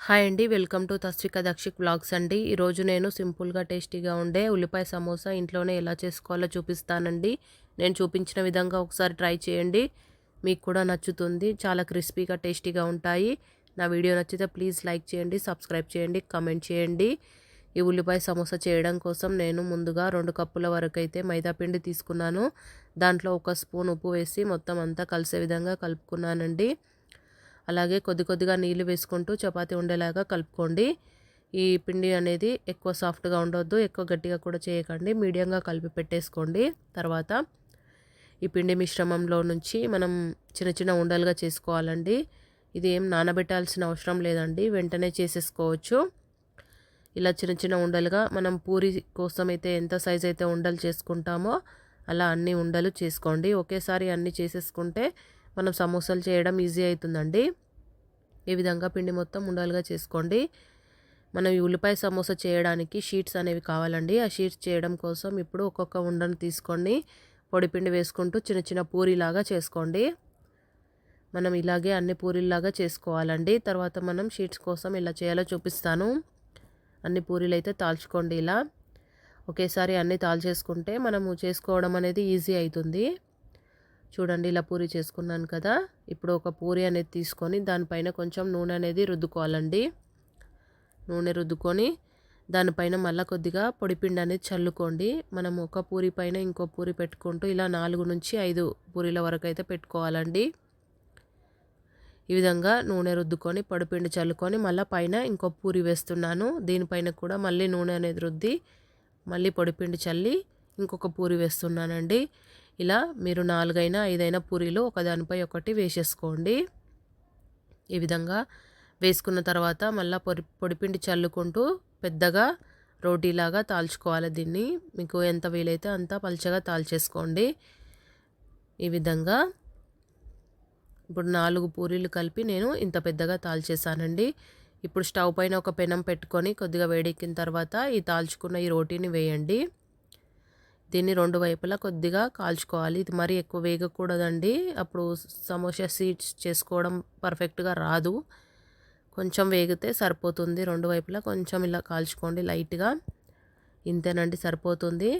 Hi అండి. Welcome to Tasvika Dakshik vlogs అండి. ఈరోజు నేను సింపుల్‌గా, టేస్టీగా ఉండే ఉల్లిపాయ సమోసా ఇంట్లోనే ఎలా చేసుకోవాలో చూపిస్తానండి. నేను చూపించిన విధంగా ఒకసారి ట్రై చేయండి. మీకు కూడా నచ్చుతుంది. చాలా క్రిస్పీగా, టేస్టీగా ఉంటాయి. నా వీడియో నచ్చితే ప్లీజ్ లైక్ చేయండి, సబ్స్క్రైబ్ చేయండి, కామెంట్ చేయండి. ఈ ఉల్లిపాయ సమోసా చేయడం కోసం నేను ముందుగా 2 కప్పుల వరకైతే మైదా పిండి తీసుకున్నాను. దాంట్లో 1 స్పూన్ ఉప్పు వేసి మొత్తం అంతా కలిసే విధంగా కలుపుకున్నానండి. అలాగే కొద్దిగా నీళ్ళు వేసుకుంటూ చపాతీ ఉండేలాగా కలుపుకోండి. ఈ పిండి అనేది ఎక్కువ సాఫ్ట్‌గా ఉండొద్దు, ఎక్కువ గట్టిగా కూడా చేయకండి. మీడియంగా కలిపి పెట్టేసుకోండి. తర్వాత ఈ పిండి మిశ్రమంలో నుంచి మనం చిన్న చిన్న ఉండలుగా చేసుకోవాలండి. ఇది ఏం నానబెట్టాల్సిన అవసరం లేదండి, వెంటనే చేసేసుకోవచ్చు. ఇలా చిన్న చిన్న ఉండలుగా మనం పూరి కోసం అయితే ఎంత సైజ్ అయితే ఉండలు చేసుకుంటామో అలా అన్ని ఉండలు చేసుకోండి. ఒకేసారి అన్నీ చేసేసుకుంటే మనం సమోసాలు చేయడం ఈజీ అవుతుందండి. ఈ విధంగా పిండి మొత్తం ఉండలుగా చేసుకోండి. మనం ఈ ఉల్లిపాయ సమోసా చేయడానికి షీట్స్ అనేవి కావాలండి. ఆ షీట్స్ చేయడం కోసం ఇప్పుడు ఒక్కొక్క ఉండను తీసుకొని పొడిపిండి వేసుకుంటూ చిన్న చిన్న పూరీలాగా చేసుకోండి. మనం ఇలాగే అన్ని పూరీలాగా చేసుకోవాలండి. తర్వాత మనం షీట్స్ కోసం ఎలా చేయాలో చూపిస్తాను. అన్ని పూరీలు అయితే తాల్చుకోండి. ఇలా ఒకేసారి అన్నీ తాల్చేసుకుంటే మనము చేసుకోవడం అనేది ఈజీ అవుతుంది. చూడండి, ఇలా పూరి చేసుకున్నాను కదా. ఇప్పుడు ఒక పూరి అనేది తీసుకొని దానిపైన కొంచెం నూనె అనేది రుద్దుకోవాలండి. నూనె రుద్దుకొని దానిపైన మళ్ళీ కొద్దిగా పొడిపిండి అనేది చల్లుకోండి. మనం ఒక పూరి పైన ఇంకో పూరి పెట్టుకుంటూ ఇలా 4 నుంచి 5 పూరీల వరకు అయితే పెట్టుకోవాలండి. ఈ విధంగా నూనె రుద్దుకొని పొడిపిండి చల్లుకొని మళ్ళీ పైన ఇంకో పూరి వేస్తున్నాను. దీనిపైన కూడా మళ్ళీ నూనె అనేది రుద్ది మళ్ళీ పొడిపిండి చల్లి ఇంకొక పూరి వేస్తున్నానండి. ఇలా మీరు 4 అయినా 5 అయినా పూరీలు ఒకదానిపై ఒకటి వేసేసుకోండి. ఈ విధంగా వేసుకున్న తర్వాత మళ్ళీ పొడిపిండి చల్లుకుంటూ పెద్దగా రోటీలాగా తాల్చుకోవాలి. దీన్ని మీకు ఎంత వీలైతే అంత పల్చగా తాల్చేసుకోండి. ఈ విధంగా ఇప్పుడు 4 పూరీలు కలిపి నేను ఇంత పెద్దగా తాల్చేసానండి. ఇప్పుడు స్టవ్ పైన ఒక పెనం పెట్టుకొని కొద్దిగా వేడెక్కిన తర్వాత ఈ తాల్చుకున్న ఈ రోటీని వేయండి. దీన్ని 2 వైపులా కొద్దిగా కాల్చుకోవాలి. ఇది మరీ ఎక్కువ వేగకూడదండి, అప్పుడు సమోసా సీడ్స్ చేసుకోవడం పర్ఫెక్ట్గా రాదు. కొంచెం వేగితే సరిపోతుంది. 2 వైపులా కొంచెం ఇలా కాల్చుకోండి లైట్గా. ఇంతేనండి, సరిపోతుంది.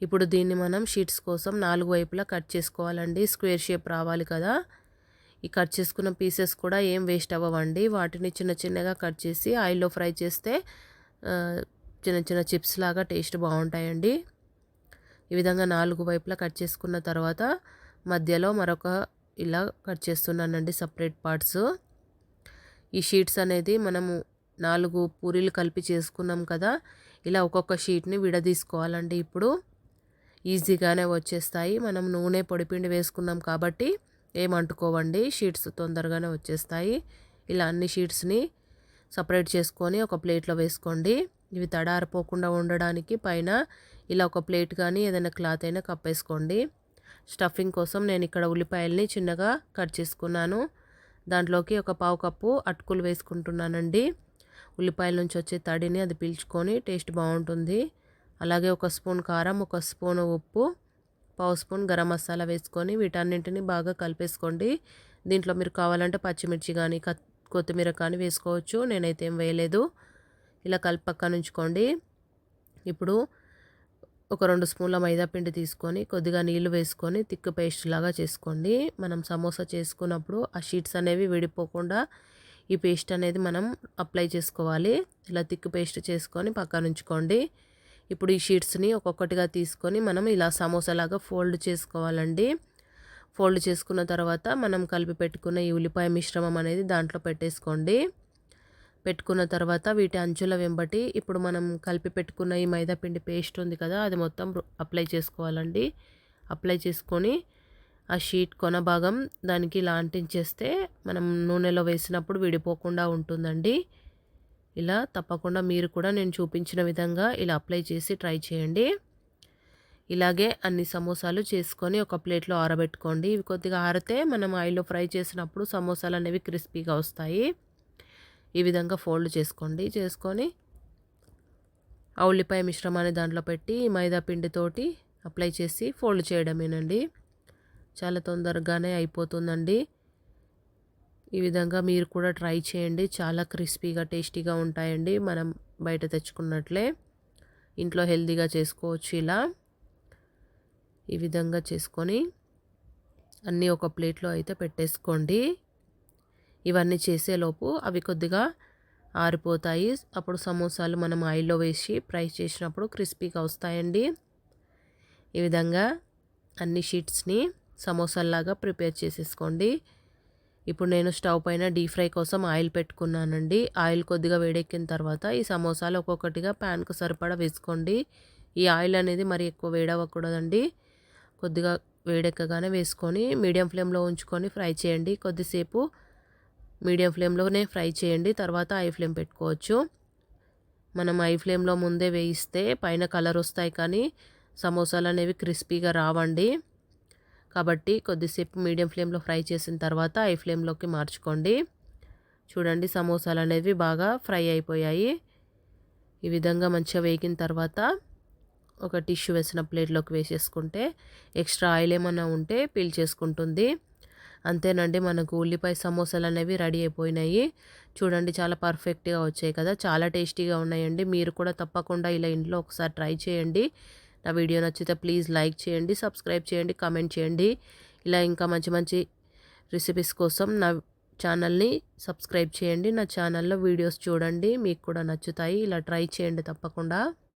ఇప్పుడు దీన్ని మనం షీట్స్ కోసం 4 వైపులా కట్ చేసుకోవాలండి. స్క్వేర్ షేప్ రావాలి కదా. ఈ కట్ చేసుకున్న పీసెస్ కూడా ఏం వేస్ట్ అవ్వవండి. వాటిని చిన్న చిన్నగా కట్ చేసి ఆయిల్లో ఫ్రై చేస్తే చిన్న చిన్న చిప్స్ లాగా టేస్ట్ బాగుంటాయండి. ఈ విధంగా 4 వైపులా కట్ చేసుకున్న తర్వాత మధ్యలో మరొక ఇలా కట్ చేస్తున్నానండి సపరేట్ పార్ట్స్. ఈ షీట్స్ అనేది మనము 4 పూరీలు కలిపి చేసుకున్నాం కదా, ఇలా ఒక్కొక్క షీట్ని విడదీసుకోవాలండి. ఇప్పుడు ఈజీగానే వచ్చేస్తాయి. మనం నూనె పొడిపిండి వేసుకున్నాం కాబట్టి ఏమంటుకోవండి, షీట్స్ తొందరగానే వచ్చేస్తాయి. ఇలా అన్ని షీట్స్ని సపరేట్ చేసుకొని ఒక ప్లేట్లో వేసుకోండి. ఇవి తడారిపోకుండా ఉండడానికి పైన ఇలా ఒక ప్లేట్ కానీ ఏదైనా క్లాత్ అయినా కప్పేసుకోండి. స్టఫింగ్ కోసం నేను ఇక్కడ ఉల్లిపాయల్ని చిన్నగా కట్ చేసుకున్నాను. దాంట్లోకి ఒక పావు కప్పు అటుకులు వేసుకుంటున్నానండి. ఉల్లిపాయల నుంచి వచ్చే తడిని అది పీల్చుకొని టేస్ట్ బాగుంటుంది. అలాగే 1 స్పూన్ కారం, 1 స్పూన్ ఉప్పు, పావు స్పూన్ గరం మసాలా వేసుకొని వీటన్నింటిని బాగా కలిపేసుకోండి. దీంట్లో మీరు కావాలంటే పచ్చిమిర్చి కానీ కొత్తిమీర కానీ వేసుకోవచ్చు. నేనైతే ఏం వేయలేదు. ఇలా కలిపి పక్కన ఉంచుకోండి. ఇప్పుడు ఒక 2 స్పూన్ల మైదా పిండి తీసుకొని కొద్దిగా నీళ్లు వేసుకొని థిక్ పేస్ట్ లాగా చేసుకోండి. మనం సమోసా చేసుకున్నప్పుడు ఆ షీట్స్ అనేవి విడిపోకుండా ఈ పేస్ట్ అనేది మనం అప్లై చేసుకోవాలి. ఇలా థిక్ పేస్ట్ చేసుకొని పక్కన ఉంచుకోండి. ఇప్పుడు ఈ షీట్స్ని ఒక్కొక్కటిగా తీసుకొని మనం ఇలా సమోసాలాగా ఫోల్డ్ చేసుకోవాలండి. ఫోల్డ్ చేసుకున్న తర్వాత మనం కలిపి పెట్టుకున్న ఈ ఉల్లిపాయ మిశ్రమం అనేది దాంట్లో పెట్టేసుకోండి. పెట్టుకున్న తర్వాత వీటి అంచుల వెంబటి ఇప్పుడు మనం కలిపి పెట్టుకున్న ఈ మైదా పిండి పేస్ట్ ఉంది కదా, అది మొత్తం అప్లై చేసుకోవాలండి. అప్లై చేసుకొని ఆ షీట్ కొన భాగం దానికి ఇలా అంటించేస్తే మనం నూనెలో వేసినప్పుడు విడిపోకుండా ఉంటుందండి. ఇలా తప్పకుండా మీరు కూడా నేను చూపించిన విధంగా ఇలా అప్లై చేసి ట్రై చేయండి. ఇలాగే అన్ని సమోసాలు చేసుకొని ఒక ప్లేట్లో ఆరబెట్టుకోండి. ఇవి కొద్దిగా ఆరితే మనం ఆయిల్లో ఫ్రై చేసినప్పుడు సమోసాలు అనేవి క్రిస్పీగా వస్తాయి. ఈ విధంగా ఫోల్డ్ చేసుకోండి. చేసుకొని ఆ ఉల్లిపాయ మిశ్రమాన్ని దాంట్లో పెట్టి మైదా పిండితోటి అప్లై చేసి ఫోల్డ్ చేయడమేనండి. చాలా తొందరగానే అయిపోతుందండి. ఈ విధంగా మీరు కూడా ట్రై చేయండి. చాలా క్రిస్పీగా టేస్టీగా ఉంటాయండి. మనం బయట తెచ్చుకున్నట్లే ఇంట్లో హెల్తీగా చేసుకోవచ్చు. ఇలా ఈ విధంగా చేసుకొని అన్నీ ఒక ప్లేట్లో అయితే పెట్టేసుకోండి. ఇవన్నీ చేసేలోపు అవి కొద్దిగా ఆరిపోతాయి. అప్పుడు సమోసాలు మనం ఆయిల్లో వేసి ఫ్రై చేసినప్పుడు క్రిస్పీగా వస్తాయండి. ఈ విధంగా అన్ని షీట్స్ని సమోసాల్లాగా ప్రిపేర్ చేసేసుకోండి. ఇప్పుడు నేను స్టవ్ పైన డీప్ ఫ్రై కోసం ఆయిల్ పెట్టుకున్నానండి. ఆయిల్ కొద్దిగా వేడెక్కిన తర్వాత ఈ సమోసాలు ఒక్కొక్కటిగా ప్యాన్కు సరిపడా వేసుకోండి. ఈ ఆయిల్ అనేది మరి ఎక్కువ వేడవ్వకూడదండి. కొద్దిగా వేడెక్కగానే వేసుకొని మీడియం ఫ్లేమ్లో ఉంచుకొని ఫ్రై చేయండి. కొద్దిసేపు మీడియం ఫ్లేమ్లోనే ఫ్రై చేయండి. తర్వాత హై ఫ్లేమ్ పెట్టుకోవచ్చు. మనం హై ఫ్లేమ్లో ముందే వేయిస్తే పైన కలర్ వస్తాయి, కానీ సమోసాలు అనేవి క్రిస్పీగా రావండి. కాబట్టి కొద్దిసేపు మీడియం ఫ్లేమ్లో ఫ్రై చేసిన తర్వాత హై ఫ్లేమ్లోకి మార్చుకోండి. చూడండి, సమోసాలు అనేవి బాగా ఫ్రై అయిపోయాయి. ఈ విధంగా మంచిగా వేగిన తర్వాత ఒక టిష్యూ వేసిన ప్లేట్లోకి వేసేసుకుంటే ఎక్స్ట్రా ఆయిల్ ఏమైనా ఉంటే పీల్ చేసుకుంటుంది. అంతేనండి, మనకు ఉల్లిపాయ సమోసాలు అనేవి రెడీ అయిపోయినాయి. చూడండి, చాలా పర్ఫెక్ట్గా వచ్చాయి కదా, చాలా టేస్టీగా ఉన్నాయండి. మీరు కూడా తప్పకుండా ఇలా ఇంట్లో ఒకసారి ట్రై చేయండి. నా వీడియో నచ్చితే ప్లీజ్ లైక్ చేయండి, సబ్స్క్రైబ్ చేయండి, కామెంట్ చేయండి. ఇలా ఇంకా మంచి మంచి రెసిపీస్ కోసం నా ఛానల్ని సబ్స్క్రైబ్ చేయండి. నా ఛానల్లో వీడియోస్ చూడండి, మీకు కూడా నచ్చుతాయి. ఇలా ట్రై చేయండి తప్పకుండా.